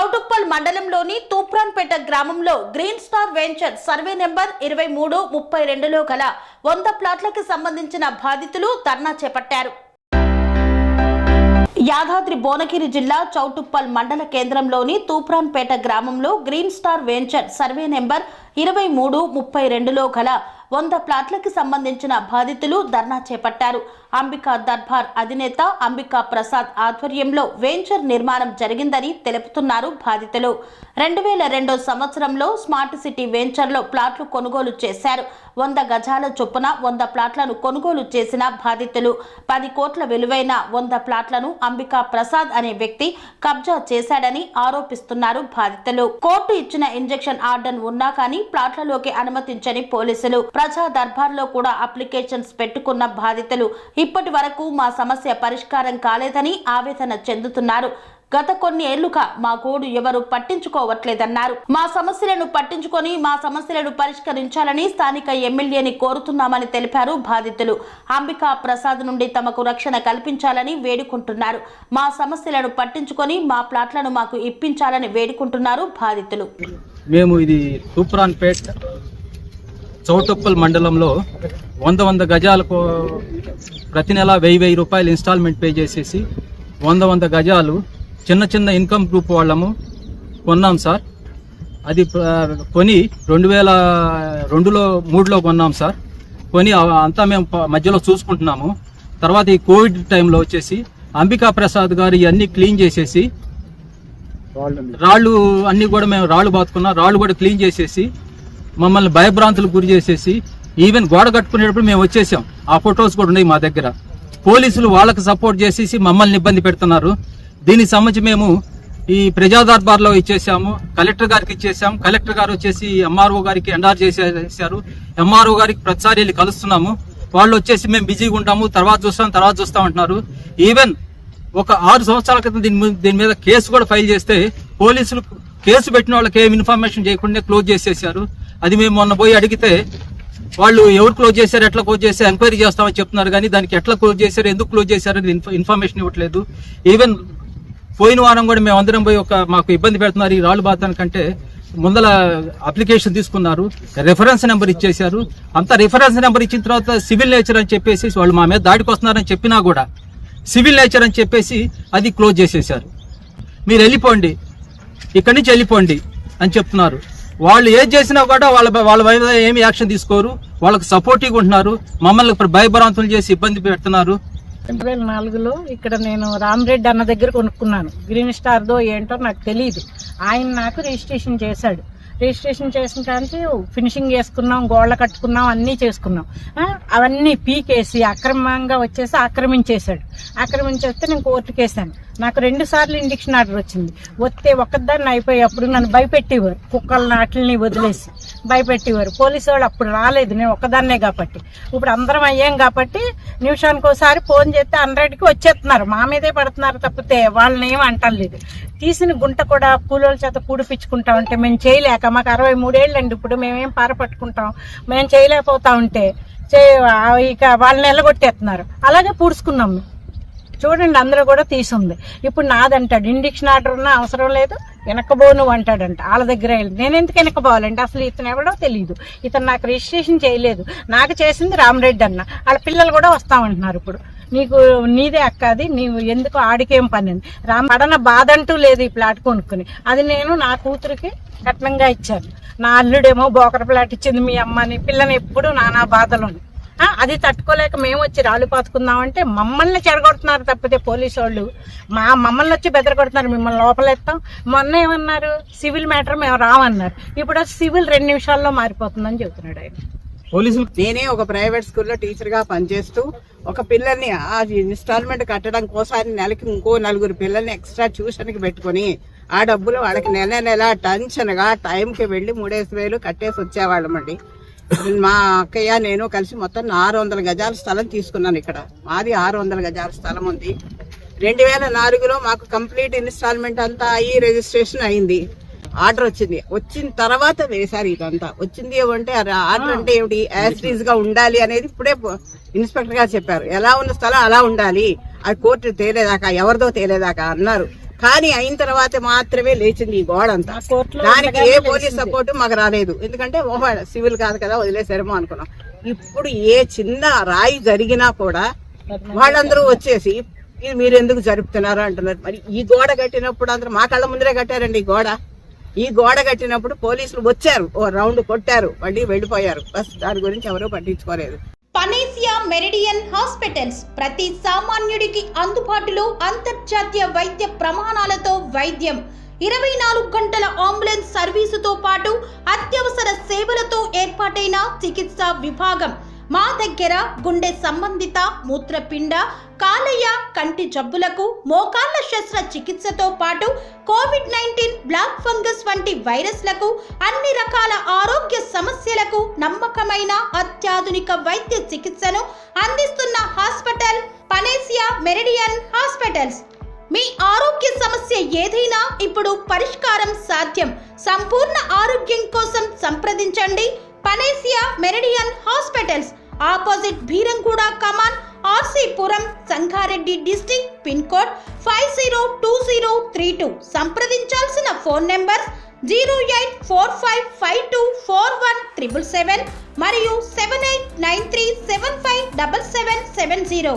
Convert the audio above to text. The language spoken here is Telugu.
చౌటుప్పల్ మండలంలోని తూప్రాన్పేట గ్రామంలో green star venture survey number 2332లో గల 100 ప్లాట్లకు సంబంధించిన బాధితులు ధర్నా చేపట్టారు. యాదాద్రి భువనగిరి జిల్లా చౌటుప్పల్ మండల కేంద్రంలోని తూప్రాన్పేట గ్రామంలో green star venture survey number 2332లో గల 100 ప్లాట్లకు సంబంధించిన బాధితులు ధర్నా చేపట్టారు. అంబికా దర్బార్ అధినేత అంబికా ప్రసాద్ ఆధ్వర్యంలో వెంచర్ నిర్మాణం జరిగిందని తెలుపుతున్నారు బాధితులు. 2002 సంవత్సరంలో స్మార్ట్ సిటీ వెంచర్లో ప్లాట్లు కొనుగోలు చేశారు. 100 గజాల చొప్పున 100 ప్లాట్లను కొనుగోలు చేసిన బాధితులు 10 కోట్ల విలువైన 100 ప్లాట్లను అంబికా ప్రసాద్ అనే వ్యక్తి కబ్జా చేశాడని ఆరోపిస్తున్నారు బాధితులు. కోర్టు ఇచ్చిన ఇంజెక్షన్ ఆర్డర్ ఉన్నా కానీ ప్లాట్లలోకి అనుమతించని పోలీసులు. ప్రజా దర్బార్లో కూడా అప్లికేషన్స్ పెట్టుకున్న బాధితులు ఇప్పటి వరకు మా సమస్య పరిష్కారం కాలేదని ఆవేదన చెందుతున్నారు. గత కొన్ని ఏళ్లుగా మా గోడు ఎవరు పట్టించుకోవట్లేదన్నారు. మా సమస్యలను పట్టించుకొని మా సమస్యలను పరిష్కరించాలని స్థానిక ఎమ్మెల్యేని కోరుతున్నామని తెలిపారు బాధితులు. అంబికా ప్రసాద్ నుండి తమకు రక్షణ కల్పించాలని వేడుకుంటున్నారు. మా సమస్యలను పట్టించుకొని మా ప్లాట్లను మాకు ఇప్పించాలని వేడుకుంటున్నారు బాధితులు. మేము ఇది తూప్రాన్పేట్ చౌటుప్పల్ మండలంలో 100 గజాలకు ప్రతి నెల 1000 రూపాయలు ఇన్స్టాల్మెంట్ పే చేసేసి 100 గజాలు చిన్న ఇన్కమ్ గ్రూప్ వాళ్ళము కొన్నాం సార్. అది కొని 2002-03లో కొన్నాం సార్. కొని అంతా మేము మధ్యలో చూసుకుంటున్నాము. తర్వాత ఈ కోవిడ్ టైంలో వచ్చేసి అంబికా ప్రసాద్ గారు ఇవన్నీ క్లీన్ చేసేసి రాళ్ళు అన్నీ కూడా మేము రాళ్ళు బాతుకున్నాం. రాళ్ళు కూడా క్లీన్ చేసేసి మమ్మల్ని భయభ్రాంతులకు గురి చేసేసి ఈవెన్ గోడ కట్టుకునేటప్పుడు మేము వచ్చేసాం. ఆ ఫొటోస్ కూడా ఉన్నాయి మా దగ్గర. పోలీసులు వాళ్ళకి సపోర్ట్ చేసేసి మమ్మల్ని ఇబ్బంది పెడుతున్నారు. దీనికి సంబంధించి మేము ఈ ప్రజా దర్బార్లో ఇచ్చేసాము, కలెక్టర్ గారికి ఇచ్చేసాము. కలెక్టర్ గారు వచ్చేసి ఎంఆర్ఓ గారికి ఎండార్ చేశారు. ఎంఆర్ఓ గారికి ప్రతిసారి వెళ్ళి కలుస్తున్నాము. వాళ్ళు వచ్చేసి మేము బిజీగా ఉంటాము, తర్వాత చూస్తాం అంటున్నారు. ఈవెన్ ఒక 6 సంవత్సరాల క్రితం దీని మీద కేసు కూడా ఫైల్ చేస్తే పోలీసులు కేసు పెట్టిన వాళ్ళకి ఏం ఇన్ఫర్మేషన్ చేయకుండా క్లోజ్ చేసేసారు. అది మేము మొన్న పోయి అడిగితే వాళ్ళు ఎవరు క్లోజ్ చేశారు, ఎట్లా క్లోజ్ చేశారు, ఎంక్వైరీ చేస్తామని చెప్తున్నారు. కానీ దానికి ఎట్లా క్లోజ్ చేశారు, ఎందుకు క్లోజ్ చేశారు అనేది ఇన్ఫర్మేషన్ ఇవ్వట్లేదు. ఈవెన్ పోయిన వారం కూడా మేము అందరం పోయి మాకు ఇబ్బంది పెడుతున్నారు. ఈ రాళ్ళు బాతానికంటే ముందల అప్లికేషన్ తీసుకున్నారు, రెఫరెన్స్ నెంబర్ ఇచ్చేశారు. అంత రిఫరెన్స్ నెంబర్ ఇచ్చిన తర్వాత సివిల్ నేచర్ అని చెప్పేసి వాళ్ళు మా మీద దాడికి వస్తున్నారని చెప్పినా కూడా సివిల్ నేచర్ అని చెప్పేసి అది క్లోజ్ చేసేసారు. మీరు వెళ్ళిపోండి, ఇక్కడి నుంచి వెళ్ళిపోండి అని చెప్తున్నారు. వాళ్ళు ఏది చేసినా కూడా వాళ్ళ మీద ఏమి యాక్షన్ తీసుకోరు. వాళ్ళకి సపోర్టివ్గా ఉంటున్నారు. మమ్మల్ని భయభ్రాంతులు చేసి ఇబ్బంది పెడుతున్నారు. 2004లో ఇక్కడ నేను రామరెడ్డి అన్న దగ్గర కొనుక్కున్నాను. గ్రీన్ స్టార్దో ఏంటో నాకు తెలియదు. ఆయన నాకు రిజిస్ట్రేషన్ చేశాడు. రిజిస్ట్రేషన్ చేసిన కానీ ఫినిషింగ్ చేసుకున్నాం, గోళ్ళ కట్టుకున్నాం, అన్నీ చేసుకున్నాం. అవన్నీ పీకేసి అక్రమంగా వచ్చేసి ఆక్రమించేస్తే నేను కోర్టుకు వేసాను. నాకు 2 సార్లు ఇంజక్షన్ ఆర్డర్ వచ్చింది. వస్తే ఒక్కదాన్ని అయిపోయేప్పుడు నన్ను భయపెట్టేవారు. కుక్కల నాటిని వదిలేసి భయపెట్టేవారు. పోలీసు వాళ్ళు అప్పుడు రాలేదు, నేను ఒక్కదాన్నే కాబట్టి. ఇప్పుడు అందరం అయ్యాం కాబట్టి నిమిషానికి ఒకసారి ఫోన్ చేస్తే 100కి వచ్చేస్తున్నారు. మా మీదే పడుతున్నారు తప్పితే వాళ్ళని ఏమి అంటలేదు. తీసిన గుంట కూడా కూలోళ్ళ చేత పూడిపించుకుంటా ఉంటే మేము చేయలేక, మాకు 63 ఏళ్ళండి. ఇప్పుడు మేమేం పారపట్టుకుంటాం, మేము చేయలేకపోతా ఉంటే ఇక వాళ్ళని ఎల్లగొట్టేస్తున్నారు. అలాగే పూడ్చుకున్నాం. చూడండి, అందరూ కూడా తీసుంది. ఇప్పుడు నాదంటాడు ఇంజక్షన్ ఆర్డర్ ఉన్నా అవసరం లేదు, వెనకబోను అంటాడంట. వాళ్ళ దగ్గర నేను ఎందుకు వెనకబోవాలంటే అసలు ఇతను ఎవడో తెలియదు. ఇతను నాకు రిజిస్ట్రేషన్ చేయలేదు. నాకు చేసింది రామరెడ్డి అన్న. వాళ్ళ పిల్లలు కూడా వస్తామంటున్నారు. ఇప్పుడు నీదే అక్క, అది నీవు ఎందుకు ఆడికేం పని అని. పడన బాధ అంటూ లేదు ఈ ప్లాట్ కొనుక్కుని. అది నేను నా కూతురికి కట్నంగా ఇచ్చాను. నా అల్లుడేమో బోకర ప్లాట్ ఇచ్చింది మీ అమ్మని. పిల్లని ఎప్పుడు నానా బాధలోని. అది తట్టుకోలేక మేము వచ్చి రాళ్ళు పాతుకుందామంటే మమ్మల్ని చెడగొడుతున్నారు తప్పితే పోలీసు వాళ్ళు మమ్మల్ని వచ్చి బెదరగొడుతున్నారు. మిమ్మల్ని లోపలెత్తాం. మొన్న ఏమన్నారు, సివిల్ మ్యాటర్ మేము రామన్నారు. ఇప్పుడు సివిల్ 2 నిమిషాల్లో మారిపోతుందని చెబుతున్నాడు ఆయన. పోలీసులు నేనే ఒక ప్రైవేట్ స్కూల్లో టీచర్గా పనిచేస్తూ ఒక పిల్లల్ని ఆ ఇన్స్టాల్మెంట్ కట్టడం కోసారి నెలకి ఇంకో 4 పిల్లల్ని ఎక్స్ట్రా ట్యూషన్కి పెట్టుకుని ఆ డబ్బులు వాళ్ళకి నెల టెన్షన్గా టైంకి వెళ్ళి 3,000 కట్టేసి వచ్చేవాళ్ళమండి. మా అక్కయ్య నేను కలిసి మొత్తం 600 గజాల స్థలం తీసుకున్నాను. ఇక్కడ మాది 600 గజాల స్థలం ఉంది. 2004లో మాకు కంప్లీట్ ఇన్స్టాల్మెంట్ అంతా అయ్యి రిజిస్ట్రేషన్ అయింది. ఆర్డర్ వచ్చిన తర్వాత వేశారు. ఇదంతా వచ్చింది ఏమంటే ఆర్డర్ అంటే ఏమిటి, యాజ్ గా ఉండాలి అనేది ఇప్పుడే ఇన్స్పెక్టర్ గారు చెప్పారు. ఎలా ఉన్న స్థలం అలా ఉండాలి, అది కోర్టు తేలేదాకా, ఎవరిదో తేలేదాకా అన్నారు. కానీ అయిన తర్వాత మాత్రమే లేచింది ఈ గోడ అంతా. ఆ కోర్టులో దానికి ఏ ఉండగానే పోలీస్ లేచింది. సపోర్ట్ మాకు రాలేదు. ఎందుకంటే ఓహో సివిల్ కాదు కదా వదిలేసారేమో అనుకున్నాం. ఇప్పుడు ఏ చిన్న రాయి జరిగినా కూడా వాళ్ళందరూ వచ్చేసి ఇది మీరు ఎందుకు జరుపుతున్నారు అంటున్నారు. మరి ఈ గోడ కట్టినప్పుడు అందరూ మా కళ్ళ ముందరే కట్టారండి ఈ గోడ కట్టినప్పుడు పోలీసులు వచ్చారు, ఓ రౌండ్ కొట్టారు, మళ్ళీ వెళ్ళిపోయారు. బస్ దాని గురించి ఎవరూ పట్టించుకోలేదు. పనేసియా మెరిడియన్ హాస్పిటల్స్ ప్రతి సామాన్యుడికి అందుబాటులో అంతర్జాతీయ వైద్య ప్రమాణాలతో వైద్యం, 24 గంటల అంబులెన్స్ సర్వీసుతో పాటు అత్యవసర సేవలతో ఏర్పాటైన చికిత్సా విభాగం. మా దగ్గర గుండె సంబంధిత, మూత్రపిండ, కాలేయ, కంటి జబ్బులకు, మోకాళ్ల శస్త్ర చికిత్సతో పాటు కోవిడ్-19, బ్లాక్ ఫంగస్ వంటి వైరస్లకు, అన్ని రకాల ఆరోగ్య సమస్యలకు నమ్మకమైన అత్యాధునిక వైద్య చికిత్సను అందిస్తున్న హాస్పిటల్ పనేసియా మెరిడియన్ హాస్పిటల్స్. మీ ఆరోగ్య సమస్య ఏదైనా ఇప్పుడు పరిష్కారం సాధ్యం. సంపూర్ణ ఆరోగ్యం కోసం సంప్రదించండి Panacea Meridian hospitals, opposite Bheeramguda కమాన్, RC Puram, Sangareddy district, pin code 502032. సంప్రదించాల్సిన ఫోన్ నెంబర్ 0845524177 మరియు 7893757770.